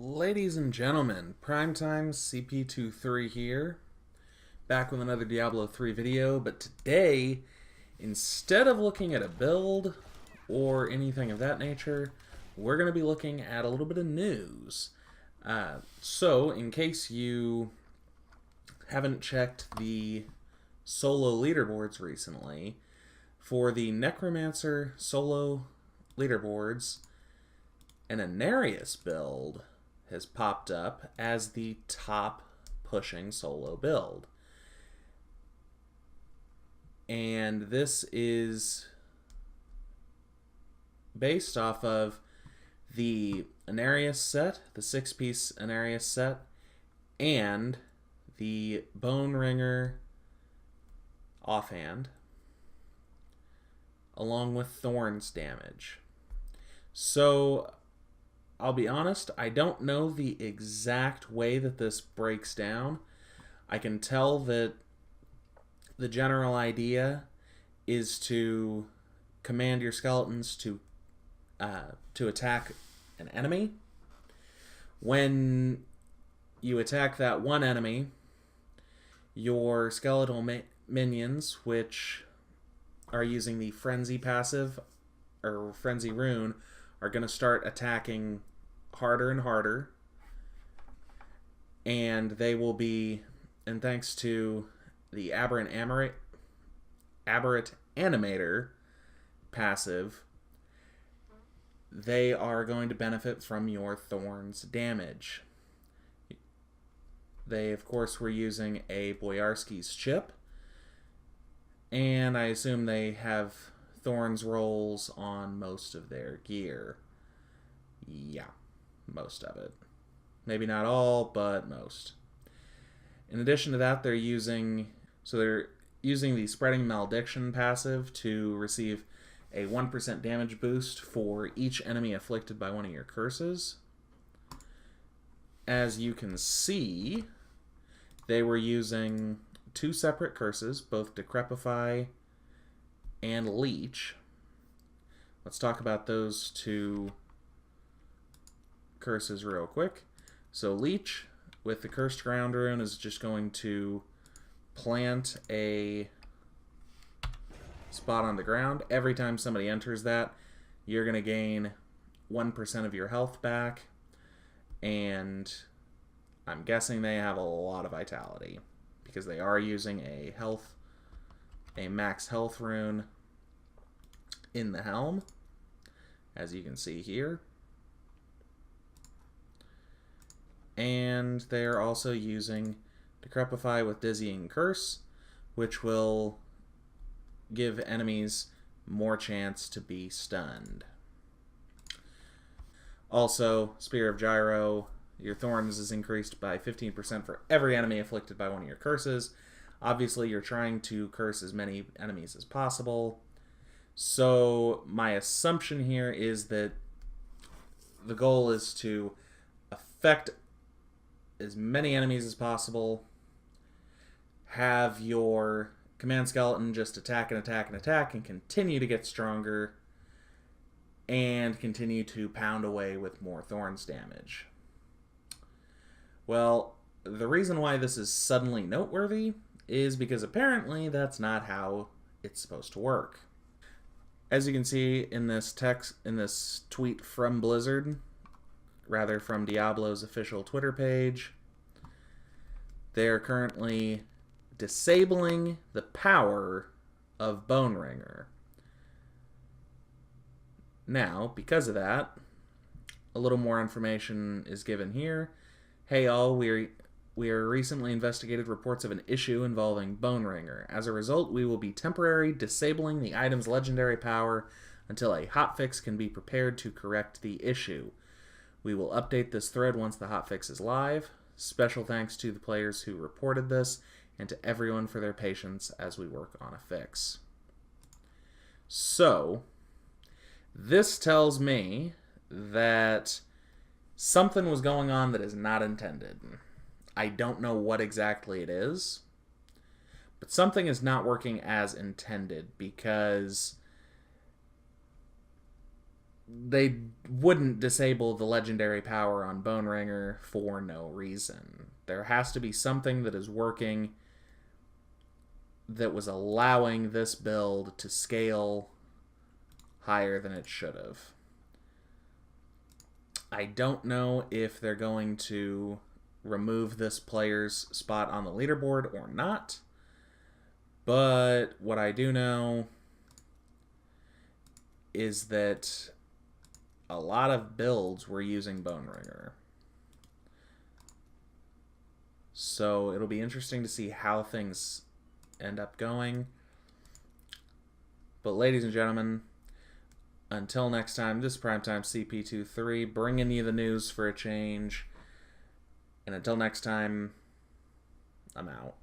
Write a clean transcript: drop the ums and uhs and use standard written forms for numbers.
Ladies and gentlemen, Primetime CP23 here, back with another Diablo 3 video, but today, instead of looking at a build or anything of that nature, we're going to be looking at a little bit of news. So, in case you haven't checked the solo leaderboards recently, for the Necromancer solo leaderboards, an Anarius build has popped up as the top pushing solo build. And this is based off of the Anarius set, the 6-piece Anarius set, and the Bone Ringer offhand, along with Thorns damage. So, I'll be honest, I don't know the exact way that this breaks down. I can tell that the general idea is to command your skeletons to attack an enemy. When you attack that one enemy, your skeletal minions, which are using the Frenzy passive, or Frenzy rune, are going to start attacking harder and harder, and they will be, and thanks to the Aberrant Animator passive, they are going to benefit from your Thorns damage. They, of course, were using a Boyarski's chip, and I assume they have Thorns rolls on most of their gear. Yeah, most of it. Maybe not all, but most. In addition to that, they're using the Spreading Malediction passive to receive a 1% damage boost for each enemy afflicted by one of your curses. As you can see, they were using two separate curses, both Decrepify and Leech. Let's talk about those two curses real quick. So Leech, with the Cursed Ground rune, is just going to plant a spot on the ground. Every time somebody enters that, you're going to gain 1% of your health back, and I'm guessing they have a lot of vitality because they are using a max health rune in the helm, as you can see here. And they're also using Decrepify with Dizzying Curse, which will give enemies more chance to be stunned. Also, Spear of Gyro, your Thorns is increased by 15% for every enemy afflicted by one of your curses. Obviously, you're trying to curse as many enemies as possible. So, my assumption here is that the goal is to affect as many enemies as possible, have your command skeleton just attack and attack and attack and continue to get stronger, and continue to pound away with more Thorns damage. Well, the reason why this is suddenly noteworthy is because apparently that's not how it's supposed to work. As you can see in this tweet from Blizzard, rather from Diablo's official Twitter page, they are currently disabling the power of Bone Ringer. Now, because of that, a little more information is given here. Hey all, we are recently investigated reports of an issue involving Bone Ringer. As a result, we will be temporarily disabling the item's legendary power until a hotfix can be prepared to correct the issue. We will update this thread once the hotfix is live. Special thanks to the players who reported this and to everyone for their patience as we work on a fix. So, this tells me that something was going on that is not intended. I don't know what exactly it is, but something is not working as intended, because they wouldn't disable the legendary power on Bone Ringer for no reason. There has to be something that is working that was allowing this build to scale higher than it should have. I don't know if they're going to remove this player's spot on the leaderboard or not, but what I do know is that a lot of builds were using Bone Ringer. So it'll be interesting to see how things end up going. But ladies and gentlemen, until next time, this is Primetime CP23, bringing you the news for a change. And until next time, I'm out.